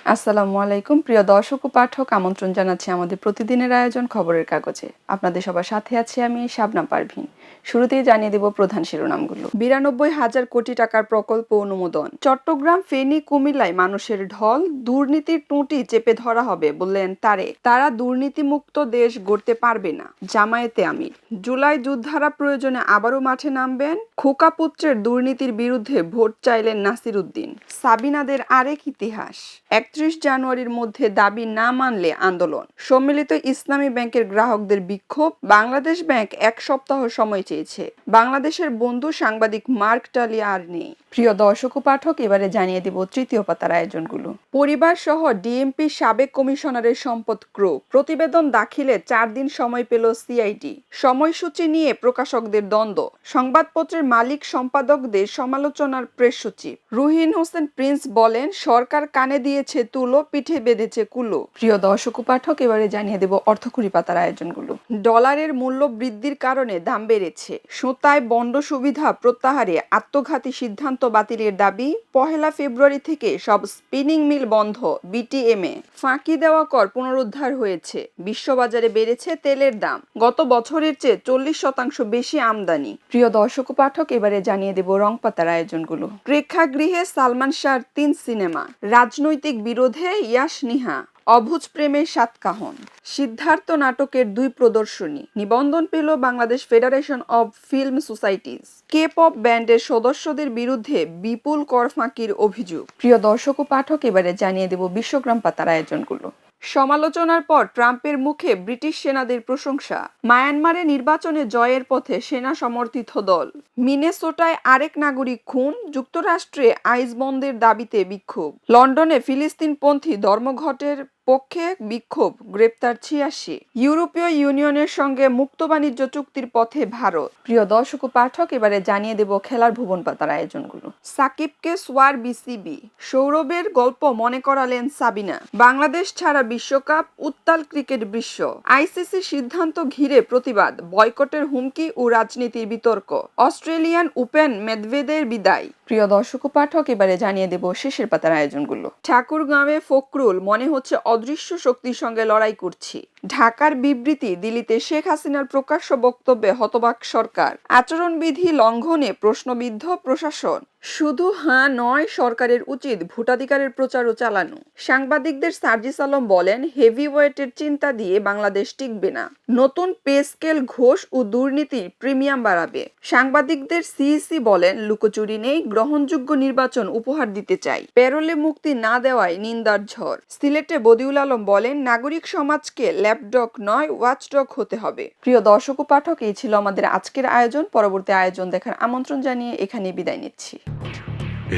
আসসালামু আলাইকুম প্রিয় দর্শক ও পাঠক, আমন্ত্রণ জানাচ্ছি আমাদের প্রতিদিনের আয়োজন খবরের কাগজে। আপনাদের সবার সাথে আছি আমি শাবনাম পারভীন। শুরুতেই জানিয়ে দেব প্রধান শিরোনামগুলো। 92,000 কোটি টাকার প্রকল্প অনুমোদন। চট্টগ্রাম, ফেনী, কুমিল্লায় মানুষের ঢল, দুর্নীতির টুঁটি চেপে ধরা হবে বললেন তারেক। তারা দুর্নীতিমুক্ত দেশ গড়তে পারবে না, জামায়াতে আমির। জুলাই যুদ্ধধারা প্রয়োজনে আবারও মাঠে নামবেন। খোকা পুত্রের দুর্নীতির বিরুদ্ধে ভোট চাইলেন নাসির উদ্দিন। সাবিনাদের আরেক ইতিহাস। 31 জানুয়ারির মধ্যে দাবি না মানলে আন্দোলন। সম্মিলিত ইসলামী ব্যাংকের গ্রাহকদের বিক্ষোভ। বাংলাদেশ ব্যাংক 1 সপ্তাহ সময় চেয়েছে। বাংলাদেশের বন্ধু সাংবাদিক মার্ক টালিয়া আর নেই। প্রিয় দর্শক ও পাঠক, এবারে জানিয়ে দেব তৃতীয় পাতার আয়োজনগুলো। পরিবার সহ ডিএমপি সাবেক কমিশনারের সম্পদ ক্রোক। প্রতিবেদন দাখিলে 4 দিন সময় পেল সিআইডি। সময়সূচি নিয়ে প্রকাশকদের দ্বন্দ্ব। সংবাদপত্রের মালিক সম্পাদকদের সমালোচনার প্রেস সচিব রুহিন হোসেন প্রিন্স বলেন, সরকার কানে দিয়েছে তুলো, পিঠে বেঁধেছে কুলো। প্রিয় দর্শক ও পাঠক, এবারে জানিয়ে দেব অর্থকড়ি পাতার আয়োজনগুলো। ডলারের মূল্য বৃদ্ধির কারণে দাম বেড়েছে। সুতায় বন্ড সুবিধা প্রত্যাহারে আত্মঘাতী সিদ্ধান্ত বাতিলের দাবি। 1 ফেব্রুয়ারি থেকে সব স্পিনিং মিল বন্ধ। বিটিএমএ ফাঁকি দেওয়া কর পুনরুদ্ধার হয়েছে। বিশ্ববাজারে বেড়েছে তেলের দাম। গত বছরের চেয়ে 40% বেশি আমদানি। প্রিয় দর্শক ও পাঠক, এবারে জানিয়ে দেব রং পাতার আয়োজনগুলো। প্রেক্ষাগৃহে সালমান শাহর 3 সিনেমা। রাজনৈতিক বিরোধে ইয়াশ নিহা। অবুঝ প্রেমের সাতকাহন। সিদ্ধার্থ নাটকের 2 প্রদর্শনী। নিবন্ধন পেল Bangladesh federation of film societies. K pop ব্যান্ডের সদস্যদের বিরুদ্ধে বিপুল কর ফাঁকির অভিযোগ। প্রিয় দর্শক ও পাঠক, এবারে জানিয়ে দেব বিশ্বগ্রাম পাতার আয়োজনগুলো। সমালোচনার পর ট্রাম্পের মুখে ব্রিটিশ সেনাদের প্রশংসা। মায়ানমারে নির্বাচনে জয়ের পথে সেনা সমর্থিত দল। মিনেসোটায় আরেক নাগরিক খুন। যুক্তরাষ্ট্রে আইস বন্ধের দাবিতে বিক্ষোভ। লন্ডনে ফিলিস্তিনপন্থী ধর্মঘটের পক্ষে বিক্ষোভ, গ্রেপ্তার 86। ইউরোপীয় ইউনিয়নের সঙ্গে মুক্ত বাণিজ্য চুক্তির পথে ভারত। প্রিয় দর্শক ও পাঠক, এবারে জানিয়ে দেব খেলার ভুবন পাতার আয়োজনগুলো। সাকিবকে সোয়ার বিসিবি। সৌরভের গল্প মনে করালেন সাবিনা। বাংলাদেশ ছাড়া বিশ্বকাপ, উত্তাল ক্রিকেট বিশ্ব। আইসিসি সিদ্ধান্ত ঘিরে প্রতিবাদ, বয়কটের হুমকি ও রাজনীতির বিতর্ক। অস্ট্রেলিয়ান ওপেন, মেদভেদের বিদায়। প্রিয় দর্শক ও পাঠক, এবারে জানিয়ে দেব শেষের পাতার আয়োজনগুলো। ঠাকুরগাঁওয়ে ফখরুল, মনে হচ্ছে অদৃশ্য শক্তির সঙ্গে লড়াই করছি। ঢাকার বিবৃতি, দিল্লিতে শেখ হাসিনার প্রকাশ্য বক্তব্যে হতবাক সরকার। আচরণবিধি লঙ্ঘনে প্রশ্নবিদ্ধ প্রশাসন। শুধু হ্যাঁ নয়, সরকারের উচিত ভোটাধিকারের প্রচারও চালানো। সাংবাদিকদের সার্জিস আলম বলেন, হেভিওয়েটের চিন্তা দিয়ে বাংলাদেশ টিকবে না। নতুন পে স্কেল ঘোষ ও দুর্নীতির প্রিমিয়াম বাড়াবে। সাংবাদিকদের সিইসি বলেন, লুকোচুরি নেই, গ্রহণযোগ্য নির্বাচন উপহার দিতে চাই। প্যারোলে মুক্তি না দেওয়ায় নিন্দার ঝড়। সিলেটে বদিউল আলম বলেন, নাগরিক সমাজকে ল্যাপডগ নয়, ওয়াচডগ হতে হবে। প্রিয় দর্শক ও পাঠক, এই ছিল আমাদের আজকের আয়োজন। পরবর্তী আয়োজন দেখার আমন্ত্রণ জানিয়ে এখানে বিদায় নিচ্ছি।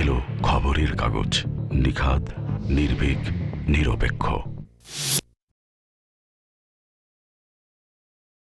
এলো খবরের কাগজ, নিখাত, নির্ভীক, নিরপেক্ষ।